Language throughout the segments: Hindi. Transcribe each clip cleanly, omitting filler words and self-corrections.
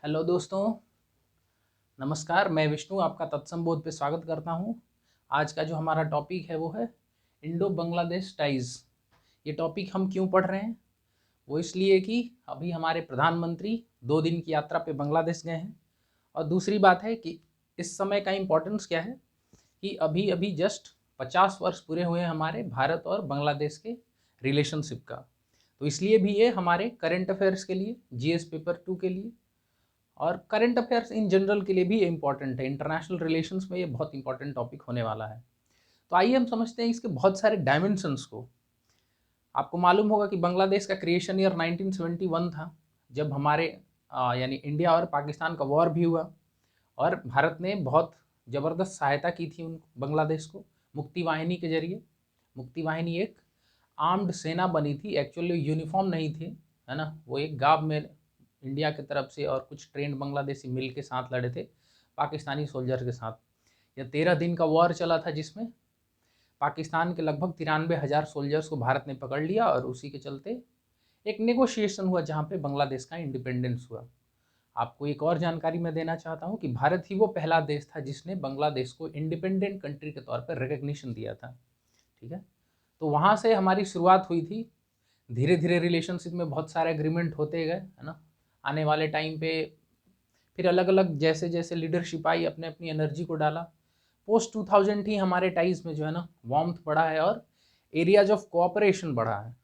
हेलो दोस्तों, नमस्कार। मैं विष्णु आपका तत्सम बोध पे स्वागत करता हूँ। आज का जो हमारा टॉपिक है वो है इंडो बांग्लादेश टाइज़। ये टॉपिक हम क्यों पढ़ रहे हैं? वो इसलिए कि अभी हमारे प्रधानमंत्री 2 दिन की यात्रा पे बांग्लादेश गए हैं। और दूसरी बात है कि इस समय का इम्पोर्टेंस क्या है कि अभी अभी जस्ट 50 वर्ष पूरे हुए हैं हमारे भारत और बांग्लादेश के रिलेशनशिप का। तो इसलिए भी ये हमारे करंट अफेयर्स के लिए, जीएस पेपर 2 के लिए और करंट अफेयर्स इन जनरल के लिए भी ये इंपॉर्टेंट है। इंटरनेशनल रिलेशंस में ये बहुत इंपॉर्टेंट टॉपिक होने वाला है। तो आइए हम समझते हैं इसके बहुत सारे डायमेंशंस को। आपको मालूम होगा कि बांग्लादेश का क्रिएशन ईयर 1971 था, जब हमारे यानी इंडिया और पाकिस्तान का वॉर भी हुआ और भारत ने बहुत ज़बरदस्त सहायता की थी उन बांग्लादेश को मुक्ति वाहिनी के जरिए। मुक्ति वाहिनी एक आर्म्ड सेना बनी थी, एक्चुअली यूनिफॉर्म नहीं थी, है ना। वो एक गाँव में इंडिया की तरफ से और कुछ ट्रेंड बांग्लादेशी मिल के साथ लड़े थे पाकिस्तानी सोल्जर के साथ। यह 13 दिन का वॉर चला था, जिसमें पाकिस्तान के लगभग 93,000 सोल्जर्स को भारत ने पकड़ लिया और उसी के चलते एक नेगोशिएशन हुआ जहाँ पे बांग्लादेश का इंडिपेंडेंस हुआ। आपको एक और जानकारी मैं देना चाहता हूँ कि भारत ही वो पहला देश था जिसने बांग्लादेश को इंडिपेंडेंट कंट्री के तौर पर रिकग्निशन दिया था। ठीक है, तो वहाँ से हमारी शुरुआत हुई थी। धीरे धीरे रिलेशनशिप में बहुत सारे एग्रीमेंट होते गए, है ना। आने वाले टाइम पे फिर अलग अलग जैसे जैसे लीडरशिप आई, अपने अपनी एनर्जी को डाला। पोस्ट 2000 ही हमारे टाइज में जो है ना वार्मथ बढ़ा है और एरियाज ऑफ कोऑपरेशन बढ़ा है।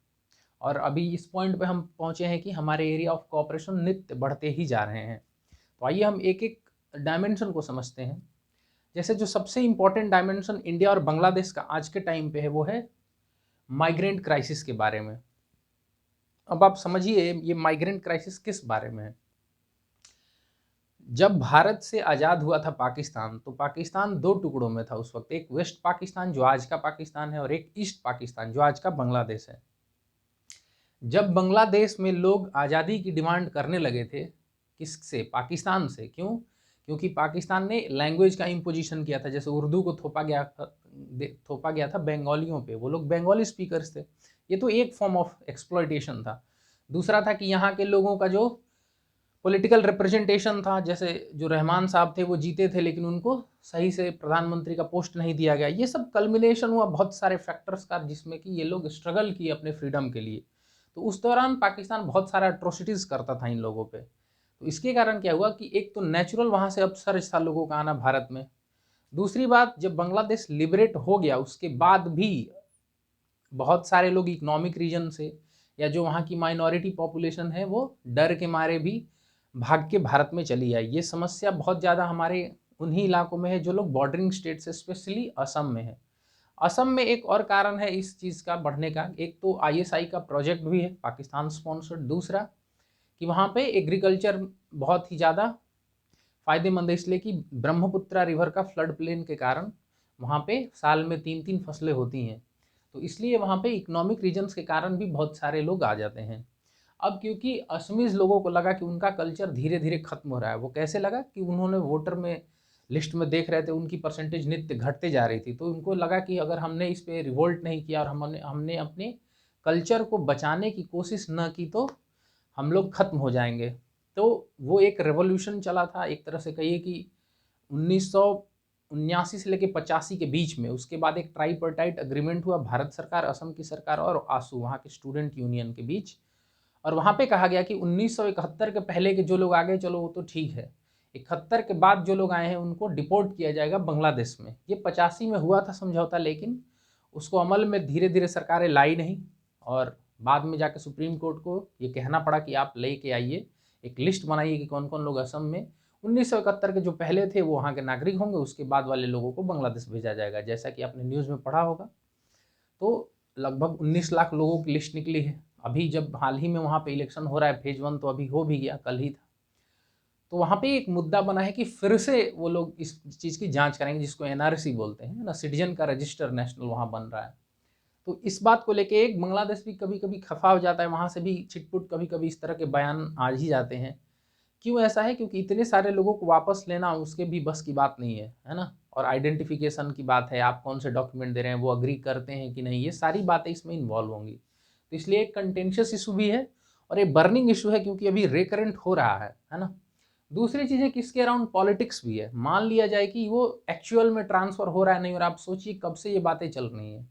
और अभी इस पॉइंट पे हम पहुंचे हैं कि हमारे एरिया ऑफ कोऑपरेशन नित्य बढ़ते ही जा रहे हैं। तो आइए हम एक एक डायमेंशन को समझते हैं। जैसे जो सबसे इंपॉर्टेंट डायमेंशन इंडिया और बांग्लादेश का आज के टाइम पे है वो है माइग्रेंट क्राइसिस के बारे में। अब आप समझिए ये माइग्रेंट क्राइसिस किस बारे में है। जब भारत से आज़ाद हुआ था पाकिस्तान, तो पाकिस्तान दो टुकड़ों में था उस वक्त। एक वेस्ट पाकिस्तान जो आज का पाकिस्तान है और एक ईस्ट पाकिस्तान जो आज का बांग्लादेश है। जब बांग्लादेश में लोग आज़ादी की डिमांड करने लगे थे, किससे? पाकिस्तान से। क्यों? क्योंकि पाकिस्तान ने लैंग्वेज का इम्पोजिशन किया था। जैसे उर्दू को थोपा गया था बंगालियों पे, वो लोग बंगाली स्पीकर्स थे। ये तो एक फॉर्म ऑफ एक्सप्लॉयटेशन था। दूसरा था कि यहाँ के लोगों का जो पॉलिटिकल रिप्रेजेंटेशन था, जैसे जो रहमान साहब थे वो जीते थे लेकिन उनको सही से प्रधानमंत्री का पोस्ट नहीं दिया गया। ये सब कल्मिनेशन हुआ बहुत सारे फैक्टर्स का, जिसमें कि ये लोग स्ट्रगल किए अपने फ्रीडम के लिए। तो उस दौरान पाकिस्तान बहुत सारा अट्रोसिटीज़ करता था इन लोगों पे। तो इसके कारण क्या हुआ कि एक तो नेचुरल वहाँ से अपसर्ज था लोगों का आना भारत में। दूसरी बात, जब बांग्लादेश लिबरेट हो गया उसके बाद भी बहुत सारे लोग इकोनॉमिक रीजन से या जो वहाँ की माइनॉरिटी पॉपुलेशन है वो डर के मारे भी भाग के भारत में चली आई। ये समस्या बहुत ज़्यादा हमारे उन्हीं इलाकों में है जो लोग बॉर्डरिंग स्टेट से, स्पेशली असम में है। असम में एक और कारण है इस चीज़ का बढ़ने का, एक तो आईएसआई का प्रोजेक्ट भी है पाकिस्तान स्पॉन्सर्ड। दूसरा कि वहाँ पे एग्रीकल्चर बहुत ही ज़्यादा फ़ायदेमंद है, इसलिए कि ब्रह्मपुत्रा रिवर का फ्लड प्लेन के कारण वहाँ पे साल में 3-3 फसलें होती हैं। तो इसलिए वहाँ पे इकोनॉमिक रीजन्स के कारण भी बहुत सारे लोग आ जाते हैं। अब क्योंकि असमीज़ लोगों को लगा कि उनका कल्चर धीरे धीरे खत्म हो रहा है। वो कैसे लगा कि उन्होंने वोटर में लिस्ट में देख रहे थे उनकी परसेंटेज नित्य घटते जा रही थी। तो उनको लगा कि अगर हमने इस पे रिवोल्ट नहीं किया और हमने हमने अपने कल्चर को बचाने की कोशिश न की तो हम लोग खत्म हो जाएंगे। तो वो एक रेवोल्यूशन चला था, एक तरह से कहिए कि 1979 से लेकर 85 के बीच में। उसके बाद एक ट्राइपर्टाइट अग्रीमेंट हुआ भारत सरकार, असम की सरकार और आसू वहाँ के स्टूडेंट यूनियन के बीच। और वहाँ पे कहा गया कि 1971 के पहले के जो लोग आ गए चलो वो तो ठीक है, 71 के बाद जो लोग आए हैं उनको डिपोर्ट किया जाएगा बांग्लादेश में। ये 85 में हुआ था समझौता, लेकिन उसको अमल में धीरे धीरे सरकारें लाई नहीं और बाद में जाकर सुप्रीम कोर्ट को ये कहना पड़ा कि आप लेके आइए, एक लिस्ट बनाइए कि कौन कौन लोग असम में 1971 के जो पहले थे वो वहाँ के नागरिक होंगे, उसके बाद वाले लोगों को बांग्लादेश भेजा जाएगा। जैसा कि आपने न्यूज़ में पढ़ा होगा। तो लगभग 19 लाख लोगों की लिस्ट निकली है। अभी जब हाल ही में वहाँ पे इलेक्शन हो रहा है, फेज 1 तो अभी हो भी गया, कल ही था। तो वहाँ पे एक मुद्दा बना है कि फिर से वो लोग इस चीज़ की जांच करेंगे, जिसको एनआरसी बोलते हैं ना, सिटीजन का रजिस्टर नेशनल वहाँ बन रहा है। तो इस बात को लेके एक बांग्लादेश भी कभी कभी खफा हो जाता है, वहाँ से भी छिटपुट कभी कभी इस तरह के बयान आ ही जाते हैं। क्यों ऐसा है? क्योंकि इतने सारे लोगों को वापस लेना उसके भी बस की बात नहीं है ना। और आइडेंटिफिकेशन की बात है, आप कौन से डॉक्यूमेंट दे रहे हैं, वो अग्री करते हैं कि नहीं, ये सारी बातें इसमें इन्वॉल्व होंगी। तो इसलिए एक कंटेंशियस इशू भी है और एक बर्निंग इशू है, क्योंकि अभी रिकरेंट हो रहा है ना। दूसरी चीज़ है कि इसके अराउंड पॉलिटिक्स भी है। मान लिया जाए कि वो एक्चुअल में ट्रांसफ़र हो रहा है नहीं हो रहा, आप सोचिए कब से ये बातें चल रही हैं।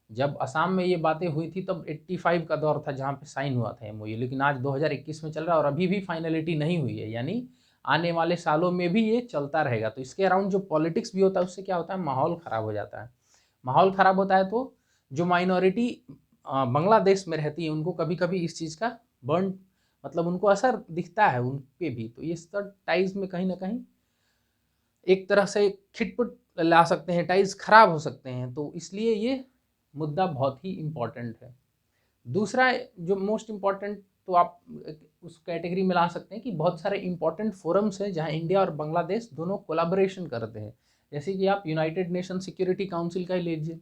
जब असम में ये बातें हुई थी तब 85 का दौर था जहाँ पे साइन हुआ था एमओयू, लेकिन आज 2021 में चल रहा है और अभी भी फाइनलिटी नहीं हुई है, यानी आने वाले सालों में भी ये चलता रहेगा। तो इसके अराउंड जो पॉलिटिक्स भी होता है उससे क्या होता है, माहौल ख़राब हो जाता है। माहौल ख़राब होता है तो जो माइनॉरिटी बांग्लादेश में रहती है उनको कभी कभी इस चीज़ का बर्न मतलब उनको असर दिखता है उन पे भी। तो ये सब टाइज में कहीं ना कहीं एक तरह से खिटपुट ला सकते हैं, टाइज खराब हो सकते हैं। तो इसलिए ये मुद्दा बहुत ही इम्पॉर्टेंट है। दूसरा जो मोस्ट इम्पॉर्टेंट, तो आप उस कैटेगरी में ला सकते हैं कि बहुत सारे इंपॉर्टेंट फोरम्स हैं जहां इंडिया और बांग्लादेश दोनों कोलाबोरेशन करते हैं। जैसे कि आप यूनाइटेड नेशन सिक्योरिटी काउंसिल का ही लीजिए,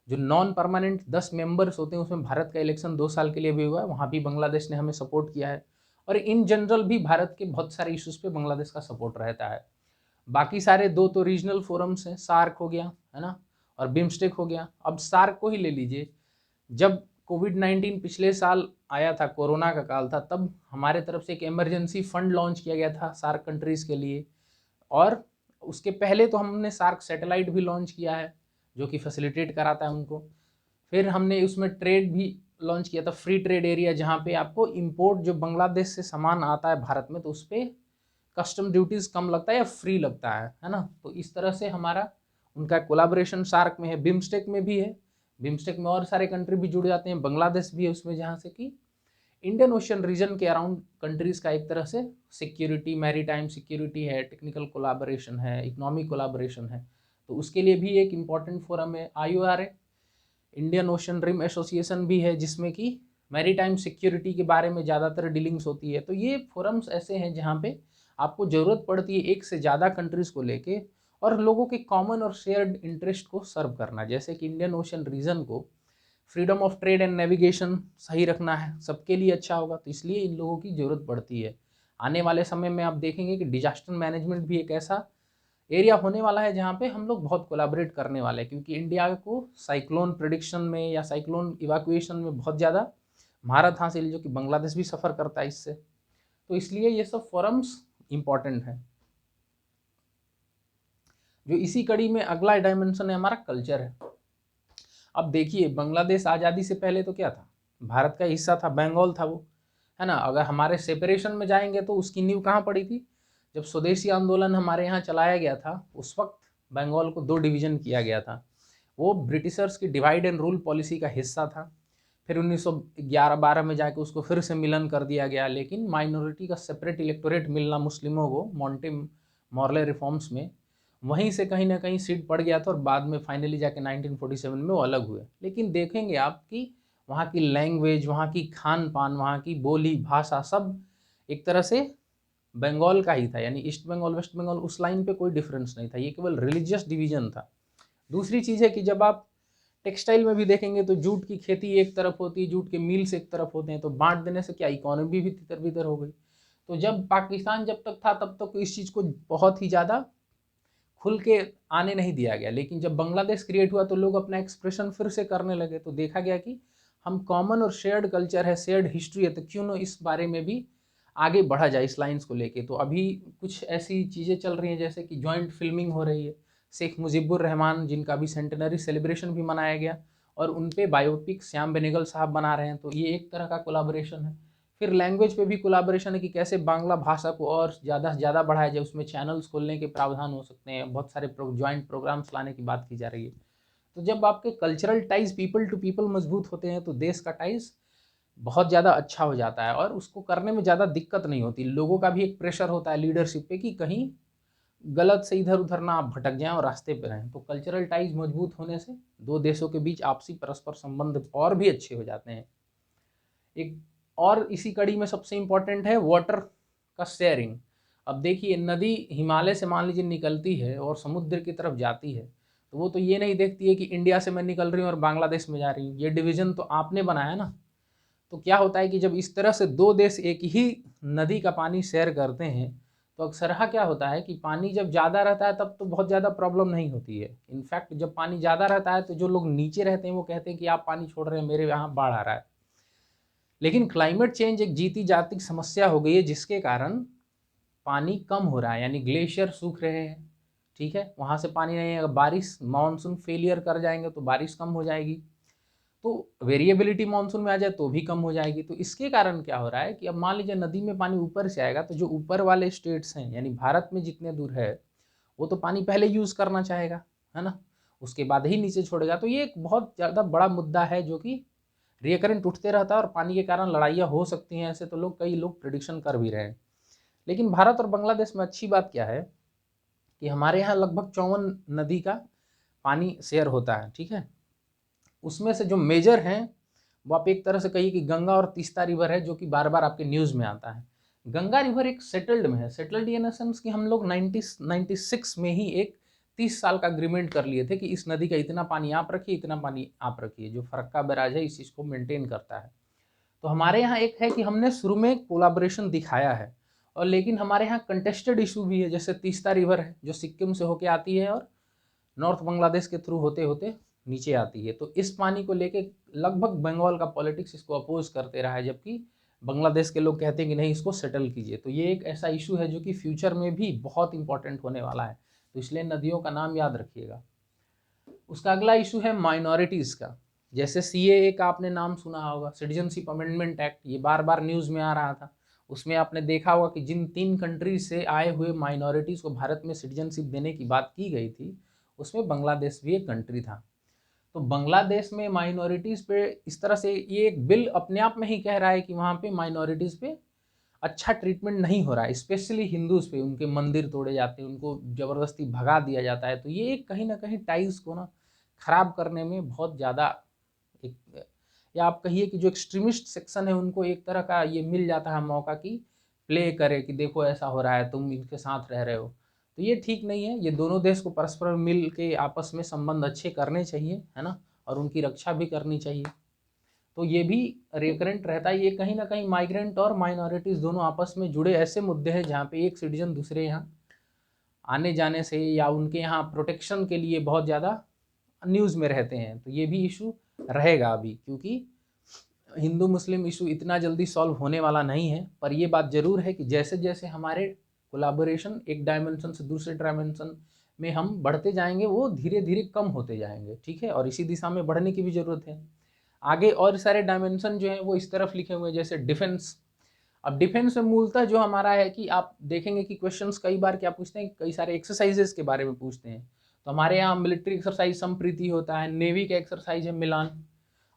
जो नॉन परमानेंट 10 मेंबर्स होते हैं उसमें भारत का इलेक्शन 2 साल के लिए भी हुआ है, वहाँ भी बांग्लादेश ने हमें सपोर्ट किया है। और इन जनरल भी भारत के बहुत सारे इश्यूज़ पे बांग्लादेश का सपोर्ट रहता है। बाकी सारे दो तो रीजनल फोरम्स हैं, सार्क हो गया है ना, और बिम्स्टेक हो गया। अब सार्क को ही ले लीजिए, जब कोविड-19 पिछले साल आया था, कोरोना का काल था, तब हमारे तरफ से एक इमरजेंसी फंड लॉन्च किया गया था सार्क कंट्रीज़ के लिए। और उसके पहले तो हमने सार्क सैटेलाइट भी लॉन्च किया है जो कि फैसिलिटेट कराता है उनको। फिर हमने उसमें ट्रेड भी लॉन्च किया था, फ्री ट्रेड एरिया, जहाँ पे आपको इंपोर्ट जो बांग्लादेश से सामान आता है भारत में तो उस पर कस्टम ड्यूटीज़ कम लगता है या फ्री लगता है ना। तो इस तरह से हमारा उनका कोलाब्रेशन सार्क में है। बिम्स्टेक में भी है, बिम्स्टेक में और सारे कंट्री भी जुड़ जाते हैं, बांग्लादेश भी है उसमें, जहाँ से कि इंडियन ओशन रीजन के अराउंड कंट्रीज़ का एक तरह से सिक्योरिटी, मैरीटाइम सिक्योरिटी है, टेक्निकल कोलाबोरेशन है, इकोनॉमिक कोलाबोरेशन है। तो उसके लिए भी एक इम्पॉर्टेंट फोरम है IORA, Indian ocean rim association भी है, जिसमें कि मैरीटाइम सिक्योरिटी के बारे में ज़्यादातर डीलिंग्स होती है। तो ये फोरम्स ऐसे हैं जहाँ पे आपको ज़रूरत पड़ती है एक से ज़्यादा कंट्रीज़ को लेके और लोगों के कॉमन और शेयर्ड इंटरेस्ट को सर्व करना। जैसे कि इंडियन ओशन रीजन को freedom of trade and navigation सही रखना है, सबके लिए अच्छा होगा, तो इसलिए इन लोगों की ज़रूरत पड़ती है। आने वाले समय में आप देखेंगे कि डिजास्टर मैनेजमेंट भी एक ऐसा एरिया होने वाला है जहाँ पे हम लोग बहुत कोलैबोरेट करने वाले हैं, क्योंकि इंडिया को साइक्लोन प्रिडिक्शन में या साइक्लोन इवैक्यूएशन में बहुत ज़्यादा महारत हासिल, जो कि बांग्लादेश भी सफ़र करता है इससे। तो इसलिए ये सब फोरम्स इम्पॉर्टेंट हैं। जो इसी कड़ी में अगला डायमेंशन है हमारा कल्चर है। अब देखिए, बांग्लादेश आज़ादी से पहले तो क्या था, भारत का हिस्सा था, बंगाल था वो, है ना। अगर हमारे सेपरेशन में जाएंगे तो उसकी नींव कहाँ पड़ी थी, जब स्वदेशी आंदोलन हमारे यहाँ चलाया गया था उस वक्त बंगाल को 2 डिवीज़न किया गया था। वो ब्रिटिशर्स की डिवाइड एंड रूल पॉलिसी का हिस्सा था। फिर 1911-12 में जाके उसको फिर से मिलन कर दिया गया, लेकिन माइनॉरिटी का सेपरेट इलेक्टोरेट मिलना मुस्लिमों को मॉन्टे मॉर्ले रिफॉर्म्स में, वहीं से कहीं ना कहीं सीट पड़ गया था और बाद में फाइनली जाके 1947 में वो अलग हुए। लेकिन देखेंगे आप कि वहाँ की लैंग्वेज, वहाँ की खान पान, वहाँ की बोली भाषा सब एक तरह से बंगाल का ही था, यानी ईस्ट बंगाल वेस्ट बंगाल उस लाइन पे कोई डिफरेंस नहीं था, ये केवल रिलीजियस डिवीजन था। दूसरी चीज़ है कि जब आप टेक्सटाइल में भी देखेंगे तो जूट की खेती एक तरफ होती है, जूट के मिल्स एक तरफ होते हैं, तो बांट देने से क्या इकोनॉमी भी तितर बितर हो गई। तो जब पाकिस्तान जब तक था तब तक इस चीज़ को बहुत ही ज़्यादा खुल के आने नहीं दिया गया, लेकिन जब बांग्लादेश क्रिएट हुआ तो लोग अपना एक्सप्रेशन फिर से करने लगे। तो देखा गया कि हम कॉमन और शेयर्ड कल्चर है, शेयर्ड हिस्ट्री है, तो क्यों ना इस बारे में भी आगे बढ़ा जाए इस लाइन्स को लेके। तो अभी कुछ ऐसी चीज़ें चल रही हैं जैसे कि जॉइंट फिल्मिंग हो रही है, शेख मुजीबुर रहमान जिनका भी सेंटेनरी सेलिब्रेशन भी मनाया गया और उन पे बायोपिक श्याम बेनेगल साहब बना रहे हैं, तो ये एक तरह का कोलाबोरेशन है। फिर लैंग्वेज पे भी कोलाबोरेशन है कि कैसे बांग्ला भाषा को और ज़्यादा से ज़्यादा बढ़ाया जाए, उसमें चैनल्स खोलने के प्रावधान हो सकते हैं, बहुत सारे जॉइंट प्रोग्राम्स लाने की बात की जा रही है। तो जब आपके cultural ties people to people मजबूत होते हैं तो देश का टाइज बहुत ज़्यादा अच्छा हो जाता है और उसको करने में ज़्यादा दिक्कत नहीं होती। लोगों का भी एक प्रेशर होता है लीडरशिप पे कि कहीं गलत से इधर उधर ना आप भटक जाएं और रास्ते पे रहें। तो कल्चरल टाइज मजबूत होने से दो देशों के बीच आपसी परस्पर संबंध और भी अच्छे हो जाते हैं। एक और इसी कड़ी में सबसे इम्पोर्टेंट है वाटर का शेयरिंग। अब देखिए, नदी हिमालय से मान लीजिए निकलती है और समुद्र की तरफ जाती है, तो वो तो ये नहीं देखती है कि इंडिया से मैं निकल रही हूँ और बांग्लादेश में जा रही हूँ, ये डिवीज़न तो आपने बनाया ना। तो क्या होता है कि जब इस तरह से दो देश एक ही नदी का पानी शेयर करते हैं तो अक्सरहा क्या होता है कि पानी जब ज़्यादा रहता है तब तो बहुत ज़्यादा प्रॉब्लम नहीं होती है। इनफैक्ट जब पानी ज़्यादा रहता है तो जो लोग नीचे रहते हैं वो कहते हैं कि आप पानी छोड़ रहे हैं, मेरे यहाँ बाढ़ आ रहा है। लेकिन क्लाइमेट चेंज एक जीती जाती समस्या हो गई है, जिसके कारण पानी कम हो रहा है, यानी ग्लेशियर सूख रहे हैं, ठीक है, वहाँ से पानी नहीं है। बारिश, मानसून फेलियर कर जाएंगे तो बारिश कम हो जाएगी, तो वेरिएबिलिटी मानसून में आ जाए तो भी कम हो जाएगी। तो इसके कारण क्या हो रहा है कि अब मान लीजिए नदी में पानी ऊपर से आएगा, तो जो ऊपर वाले स्टेट्स हैं यानी भारत में जितने दूर है वो तो पानी पहले यूज़ करना चाहेगा, है ना, उसके बाद ही नीचे छोड़ेगा। तो ये एक बहुत ज़्यादा बड़ा मुद्दा है जो कि रिकरेंट उठते रहता है और पानी के कारण लड़ाइयाँ हो सकती हैं, ऐसे तो कई लोग प्रिडिक्शन कर भी रहे हैं। लेकिन भारत और बांग्लादेश में अच्छी बात क्या है कि हमारे यहाँ लगभग 54 नदी का पानी शेयर होता है, ठीक है। उसमें से जो मेजर हैं वो आप एक तरह से कहिए कि गंगा और तीस्ता रिवर है, जो कि बार बार आपके न्यूज़ में आता है। गंगा रिवर एक सेटल्ड में है, सेटल्ड इन सेंस कि हम लोग 1996 में ही एक 30 साल का अग्रीमेंट कर लिए थे कि इस नदी का इतना पानी आप रखिए, इतना पानी आप रखिए। जो फरक्का बैराज है इस चीज़ को मेंटेन करता है। तो हमारे यहाँ एक है कि हमने शुरू में कोलाबोरेशन दिखाया है, और लेकिन हमारे यहाँ कंटेस्टेड इशू भी है, जैसे तीस्ता रिवर है जो सिक्किम से होके आती है और नॉर्थ बांग्लादेश के थ्रू होते होते नीचे आती है। तो इस पानी को लेके लगभग बंगाल का पॉलिटिक्स इसको अपोज करते रहा है, जबकि बांग्लादेश के लोग कहते हैं कि नहीं, इसको सेटल कीजिए। तो ये एक ऐसा इशू है जो कि फ्यूचर में भी बहुत इंपॉर्टेंट होने वाला है, तो इसलिए नदियों का नाम याद रखिएगा। उसका अगला इशू है माइनॉरिटीज़ का। जैसे सीएए का आपने नाम सुना होगा, सिटीजनशिप अमेंडमेंट एक्ट, ये बार बार न्यूज़ में आ रहा था। उसमें आपने देखा होगा कि जिन 3 कंट्रीज से आए हुए माइनॉरिटीज़ को भारत में सिटीजनशिप देने की बात की गई थी, उसमें बांग्लादेश भी एक कंट्री था। तो बांग्लादेश में माइनॉरिटीज़ पे इस तरह से ये एक बिल अपने आप में ही कह रहा है कि वहाँ पे माइनॉरिटीज़ पे अच्छा ट्रीटमेंट नहीं हो रहा है, स्पेशली हिंदूज पे। उनके मंदिर तोड़े जाते हैं, उनको ज़बरदस्ती भगा दिया जाता है। तो ये कहीं ना कहीं टाइज को ना खराब करने में बहुत ज़्यादा एक, या आप कहिए कि जो एक्सट्रीमिस्ट सेक्शन है उनको एक तरह का ये मिल जाता है मौका कि प्ले करे कि देखो ऐसा हो रहा है, तुम इनके साथ रह रहे हो। तो ये ठीक नहीं है। ये दोनों देश को परस्पर मिल के आपस में संबंध अच्छे करने चाहिए, है ना, और उनकी रक्षा भी करनी चाहिए। तो ये भी रिकरेंट रहता है। ये कहीं ना कहीं माइग्रेंट और माइनॉरिटीज़ दोनों आपस में जुड़े ऐसे मुद्दे हैं जहाँ पे एक सिटीजन दूसरे यहाँ आने जाने से या उनके यहाँ प्रोटेक्शन के लिए बहुत ज़्यादा न्यूज़ में रहते हैं। तो ये भी इशू रहेगा अभी, क्योंकि हिंदू मुस्लिम इशू इतना जल्दी सॉल्व होने वाला नहीं है। पर ये बात ज़रूर है कि जैसे जैसे हमारे कोलाबोरेशन एक डायमेंशन से दूसरे डायमेंशन में हम बढ़ते जाएंगे, वो धीरे धीरे कम होते जाएंगे, ठीक है, और इसी दिशा में बढ़ने की भी ज़रूरत है। आगे और सारे डायमेंशन जो हैं वो इस तरफ लिखे हुए हैं, जैसे डिफेंस। अब डिफेंस में मूलतः जो हमारा है कि आप देखेंगे कि क्वेश्चंस कई बार क्या पूछते हैं, कई सारे एक्सरसाइजेस के बारे में पूछते हैं। तो हमारे यहाँ मिलिट्री एक्सरसाइज संप्रीति होता है, नेवी का एक्सरसाइज है मिलान,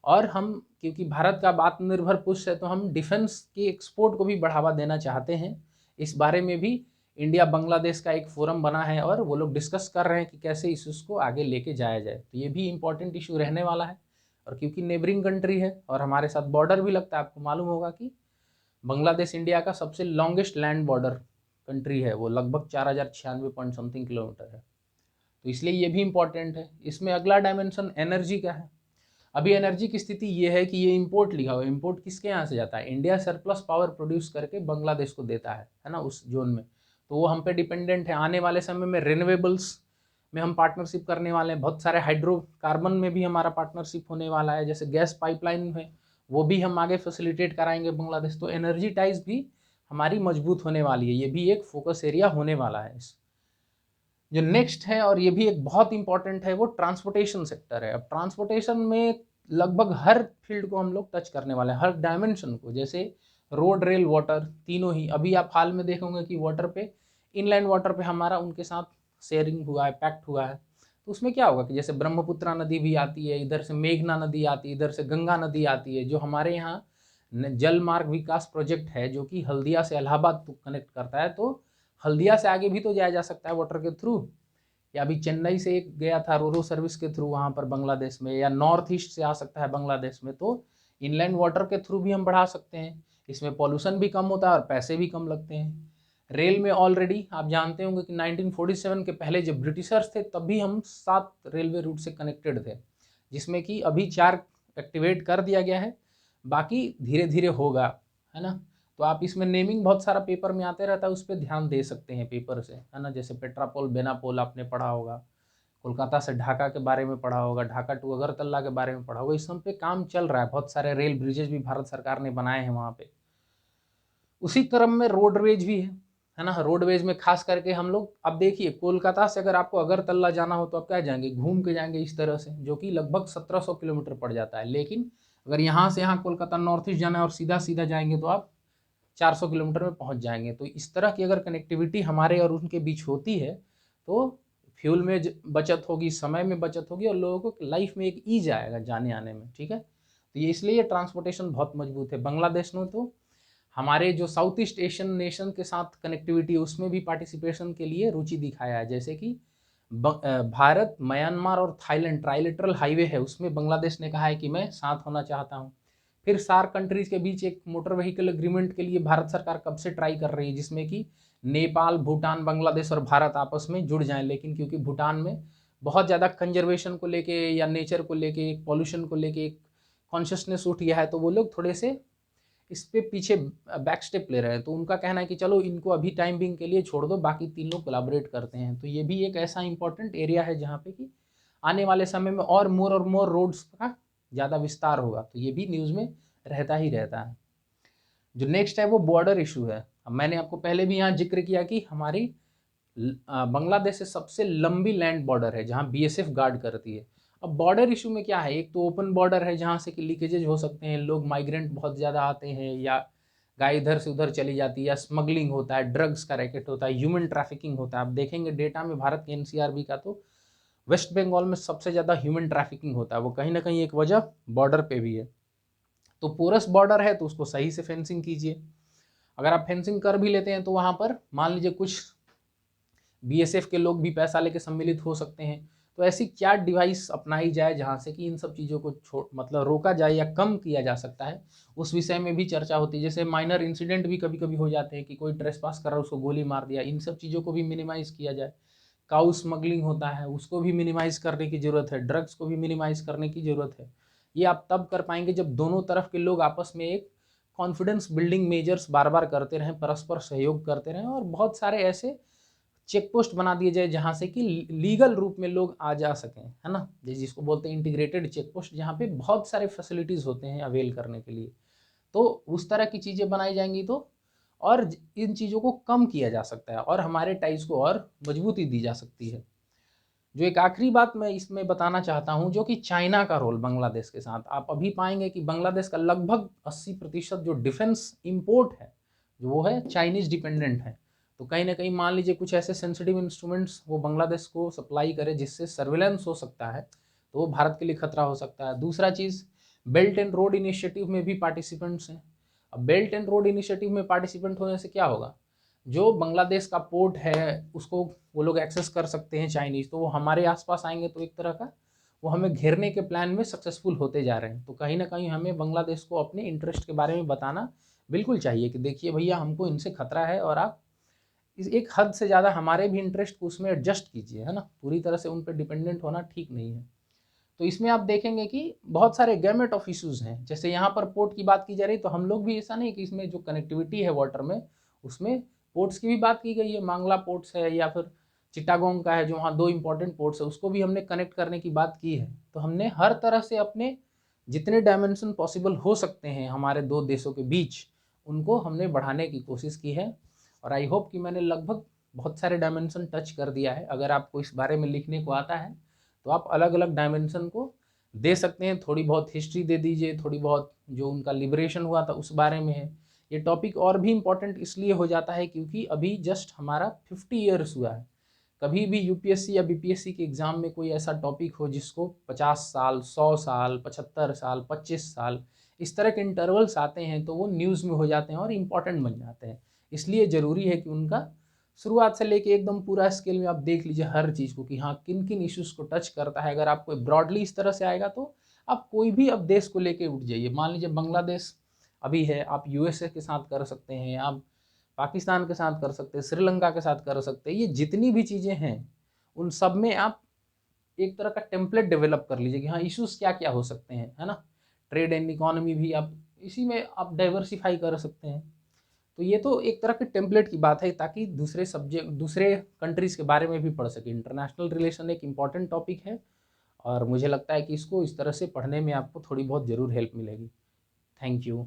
और हम क्योंकि भारत का आत्मनिर्भर पुश है तो हम डिफेंस के एक्सपोर्ट को भी बढ़ावा देना चाहते हैं। इस बारे में भी इंडिया बांग्लादेश का एक फोरम बना है और वो लोग डिस्कस कर रहे हैं कि कैसे इश्यूज़ को आगे लेके जाया जाए। तो ये भी इंपॉर्टेंट इशू रहने वाला है। और क्योंकि नेबरिंग कंट्री है और हमारे साथ बॉर्डर भी लगता है, आपको मालूम होगा कि बांग्लादेश इंडिया का सबसे लॉन्गेस्ट लैंड बॉर्डर कंट्री है, वो लगभग 4096 पॉइंट समथिंग किलोमीटर है। तो इसलिए ये भी इंपॉर्टेंट है। इसमें अगला डायमेंशन एनर्जी का है। अभी एनर्जी की स्थिति ये है कि ये इंपोर्ट लिखा हुआ है। इंपोर्ट किसके यहाँ से जाता है? इंडिया सरप्लस पावर प्रोड्यूस करके बांग्लादेश को देता है ना, उस जोन में। तो वो हम पे डिपेंडेंट है। आने वाले समय में रिन्यूएबल्स में हम पार्टनरशिप करने वाले हैं। बहुत सारे हाइड्रोकार्बन में भी हमारा पार्टनरशिप होने वाला है, जैसे गैस पाइपलाइन में वो भी हम आगे फैसिलिटेट कराएंगे बांग्लादेश। तो एनर्जी टाइज भी हमारी मजबूत होने वाली है। ये भी एक फोकस एरिया होने वाला है। जो नेक्स्ट है और ये भी एक बहुत इंपॉर्टेंट है, वो ट्रांसपोर्टेशन सेक्टर है। अब ट्रांसपोर्टेशन में लगभग हर फील्ड को हम लोग टच करने वाले हैं, हर डायमेंशन को, जैसे रोड रेल वाटर, तीनों ही। अभी आप हाल में देखोगे कि वाटर पे, इनलैंड वाटर पे हमारा उनके साथ शेयरिंग हुआ है, पैक्ट हुआ है। तो उसमें क्या होगा कि जैसे ब्रह्मपुत्रा नदी भी आती है, इधर से मेघना नदी आती है, इधर से गंगा नदी आती है, जो हमारे यहाँ जल मार्ग विकास प्रोजेक्ट है जो कि हल्दिया से इलाहाबाद कनेक्ट करता है। तो हल्दिया से आगे भी तो जाया जा सकता है वाटर के थ्रू, या अभी चेन्नई से एक गया था रोरो सर्विस के थ्रू वहाँ पर बांग्लादेश में, या नॉर्थ ईस्ट से आ सकता है बांग्लादेश में। तो इनलैंड वाटर के थ्रू भी हम बढ़ा सकते हैं। इसमें पॉल्यूशन भी कम होता है और पैसे भी कम लगते हैं। रेल में ऑलरेडी आप जानते होंगे कि 1947 के पहले जब ब्रिटिशर्स थे तब भी हम 7 रेलवे रूट से कनेक्टेड थे, जिसमें कि अभी 4 एक्टिवेट कर दिया गया है, बाकी धीरे धीरे होगा, है ना। तो आप इसमें नेमिंग बहुत सारा पेपर में आते रहता है, उस पर ध्यान दे सकते हैं पेपर से, है ना। जैसे पेट्रापोल, बेनापोल आपने पढ़ा होगा, कोलकाता से ढाका के बारे में पढ़ा होगा, ढाका टू अगरतला के बारे में पढ़ा होगा। इस सब पे काम चल रहा है। बहुत सारे रेल ब्रिजेज भी भारत सरकार ने बनाए हैं वहाँ पे। उसी क्रम में रोडवेज भी है। है ना। रोडवेज में खास करके हम लोग, अब देखिए कोलकाता से अगर आपको अगरतला जाना हो तो आप क्या जाएंगे, घूम के जाएंगे इस तरह से, जो कि लगभग 1700 किलोमीटर पड़ जाता है। लेकिन अगर यहाँ से यहाँ कोलकाता नॉर्थ ईस्ट जाना है और सीधा सीधा जाएंगे तो आप 400 किलोमीटर में पहुँच जाएंगे। तो इस तरह की अगर कनेक्टिविटी हमारे और उनके बीच होती है तो फ्यूल में बचत होगी, समय में बचत होगी, और लोगों को लाइफ में एक ईज आएगा जाने आने में। ठीक है, तो ये इसलिए ट्रांसपोर्टेशन बहुत मजबूत है। बांग्लादेश ने तो हमारे जो साउथ ईस्ट एशियन नेशन के साथ कनेक्टिविटी उसमें भी पार्टिसिपेशन के लिए रुचि दिखाया है। जैसे कि भारत, म्यांमार और थाईलैंड ट्राइलेटरल हाईवे है, उसमें बांग्लादेश ने कहा है कि मैं साथ होना चाहता हूँ। फिर सार्क कंट्रीज के बीच एक मोटर व्हीकल एग्रीमेंट के लिए भारत सरकार कब से ट्राई कर रही है, जिसमें कि नेपाल, भूटान, बांग्लादेश और भारत आपस में जुड़ जाएं। लेकिन क्योंकि भूटान में बहुत ज़्यादा कंजर्वेशन को लेके या नेचर को लेके, पॉल्यूशन को लेके एक कॉन्शियसनेस उठ गया है, तो वो लोग थोड़े से इस पे पीछे बैक स्टेप ले रहे हैं। तो उनका कहना है कि चलो इनको अभी टाइम बिंग के लिए छोड़ दो, बाकी तीन लोग कोलैबोरेट करते हैं। तो ये भी एक ऐसा इंपॉर्टेंट एरिया है जहाँ पे कि आने वाले समय में और मोर रोड्स का ज़्यादा विस्तार होगा। तो ये भी न्यूज़ में रहता ही रहता है। जो नेक्स्ट है वो बॉर्डर इशू है। अब मैंने आपको पहले भी यहाँ जिक्र किया कि हमारी बांग्लादेश से सबसे लंबी लैंड बॉर्डर है जहाँ बीएसएफ गार्ड करती है। अब बॉर्डर इशू में क्या है, एक तो ओपन बॉर्डर है जहाँ से कि लीकेजेज हो सकते हैं, लोग माइग्रेंट बहुत ज़्यादा आते हैं, या गाय इधर से उधर चली जाती है, या स्मगलिंग होता है, ड्रग्स का रैकेट होता है, ह्यूमन ट्रैफिकिंग होता है। आप देखेंगे डेटा में भारत के एनसीआरबी का, तो वेस्ट बंगाल में सबसे ज़्यादा ह्यूमन ट्रैफिकिंग होता है। वो कहीं ना कहीं एक वजह बॉर्डर पे भी है। तो पोरस बॉर्डर है तो उसको सही से फेंसिंग कीजिए। अगर आप फेंसिंग कर भी लेते हैं तो वहाँ पर मान लीजिए कुछ बीएसएफ के लोग भी पैसा लेके सम्मिलित हो सकते हैं। तो ऐसी क्या डिवाइस अपनाई जाए जहाँ से कि इन सब चीज़ों को मतलब रोका जाए या कम किया जा सकता है, उस विषय में भी चर्चा होती है। जैसे माइनर इंसिडेंट भी कभी कभी हो जाते हैं कि कोई ट्रेसपास कर रहा है, उसको गोली मार दिया, इन सब चीज़ों को भी मिनिमाइज़ किया जाए। काउ स्मगलिंग होता है, उसको भी मिनिमाइज़ करने की ज़रूरत है, ड्रग्स को भी मिनिमाइज़ करने की ज़रूरत है। ये आप तब कर पाएंगे जब दोनों तरफ के लोग आपस में एक कॉन्फिडेंस बिल्डिंग मेजर्स बार बार करते रहें, परस्पर सहयोग करते रहें, और बहुत सारे ऐसे चेक पोस्ट बना दिए जाए जहाँ से कि लीगल रूप में लोग आ जा सकें, है ना, जिसको बोलते हैं इंटीग्रेटेड चेक पोस्ट, जहाँ पे बहुत सारे फैसिलिटीज़ होते हैं अवेल करने के लिए। तो उस तरह की चीज़ें बनाई जाएंगी तो और इन चीज़ों को कम किया जा सकता है और हमारे टाइज को और मजबूती दी जा सकती है। जो एक आखिरी बात मैं इसमें बताना चाहता हूँ, जो कि चाइना का रोल बांग्लादेश के साथ, आप अभी पाएंगे कि बांग्लादेश का लगभग 80% जो डिफेंस इंपोर्ट है, जो वो है चाइनीज डिपेंडेंट है। तो कहीं ना कहीं मान लीजिए कुछ ऐसे सेंसिटिव इंस्ट्रूमेंट्स वो बांग्लादेश को सप्लाई करे जिससे सर्वेलेंस हो सकता है, तो वो भारत के लिए खतरा हो सकता है। दूसरा चीज़, बेल्ट एंड रोड इनिशिएटिव में भी पार्टिसिपेंट्स हैं। अब बेल्ट एंड रोड इनिशिएटिव में पार्टिसिपेंट होने से क्या होगा, जो बांग्लादेश का पोर्ट है उसको वो लोग एक्सेस कर सकते हैं चाइनीज़, तो वो हमारे आसपास आएंगे तो एक तरह का वो हमें घेरने के प्लान में सक्सेसफुल होते जा रहे हैं। तो कहीं ना कहीं हमें बांग्लादेश को अपने इंटरेस्ट के बारे में बताना बिल्कुल चाहिए कि देखिए भैया हमको इनसे खतरा है, और आप इस एक हद से ज़्यादा हमारे भी इंटरेस्ट को उसमें एडजस्ट कीजिए, है ना, पूरी तरह से उन पर डिपेंडेंट होना ठीक नहीं है। तो इसमें आप देखेंगे कि बहुत सारे गैमेट ऑफ इश्यूज़ हैं। जैसे यहाँ पर पोर्ट की बात की जा रही, तो हम लोग भी ऐसा नहीं कि इसमें जो कनेक्टिविटी है वाटर में, उसमें पोर्ट्स की भी बात की गई है। मांगला पोर्ट्स है या फिर चिटागोंग का है, जो वहाँ दो इंपॉर्टेंट पोर्ट्स है, उसको भी हमने कनेक्ट करने की बात की है। तो हमने हर तरह से अपने जितने डायमेंशन पॉसिबल हो सकते हैं हमारे दो देशों के बीच, उनको हमने बढ़ाने की कोशिश की है। और आई होप कि मैंने लगभग बहुत सारे डायमेंशन टच कर दिया है। अगर आपको इस बारे में लिखने को आता है तो आप अलग अलग डायमेंशन को दे सकते हैं। थोड़ी बहुत हिस्ट्री दे दीजिए, थोड़ी बहुत जो उनका लिबरेशन हुआ था उस बारे में है। ये टॉपिक और भी इम्पोर्टेंट इसलिए हो जाता है क्योंकि अभी जस्ट हमारा 50 ईयर्स हुआ है। कभी भी यूपीएससी या बीपीएससी के एग्ज़ाम में कोई ऐसा टॉपिक हो जिसको 50 साल, 100 साल, 75 साल, 25 साल इस तरह के इंटरवल्स आते हैं, तो वो न्यूज़ में हो जाते हैं और इम्पॉर्टेंट बन जाते हैं। इसलिए ज़रूरी है कि उनका शुरुआत से लेके एकदम पूरा स्केल में आप देख लीजिए हर चीज़ को कि हाँ किन किन इश्यूज़ को टच करता है। अगर आपको ब्रॉडली इस तरह से आएगा तो आप कोई भी अब देश को लेके उठ जाइए। मान लीजिए बांग्लादेश अभी है, आप यूएसए के साथ कर सकते हैं, आप पाकिस्तान के साथ कर सकते हैं, श्रीलंका के साथ कर सकते हैं। ये जितनी भी चीज़ें हैं उन सब में आप एक तरह का टेम्पलेट डेवलप कर लीजिए कि हाँ इश्यूज़ क्या क्या हो सकते हैं, है ना। ट्रेड एंड इकोनॉमी भी आप इसी में आप डाइवर्सिफाई कर सकते हैं। तो ये तो एक तरह के टेम्पलेट की बात है ताकि दूसरे सब्जेक्ट, दूसरे कंट्रीज़ के बारे में भी पढ़ सके। इंटरनेशनल रिलेशन एक इम्पॉर्टेंट टॉपिक है और मुझे लगता है कि इसको इस तरह से पढ़ने में आपको थोड़ी बहुत ज़रूर हेल्प मिलेगी। Thank you.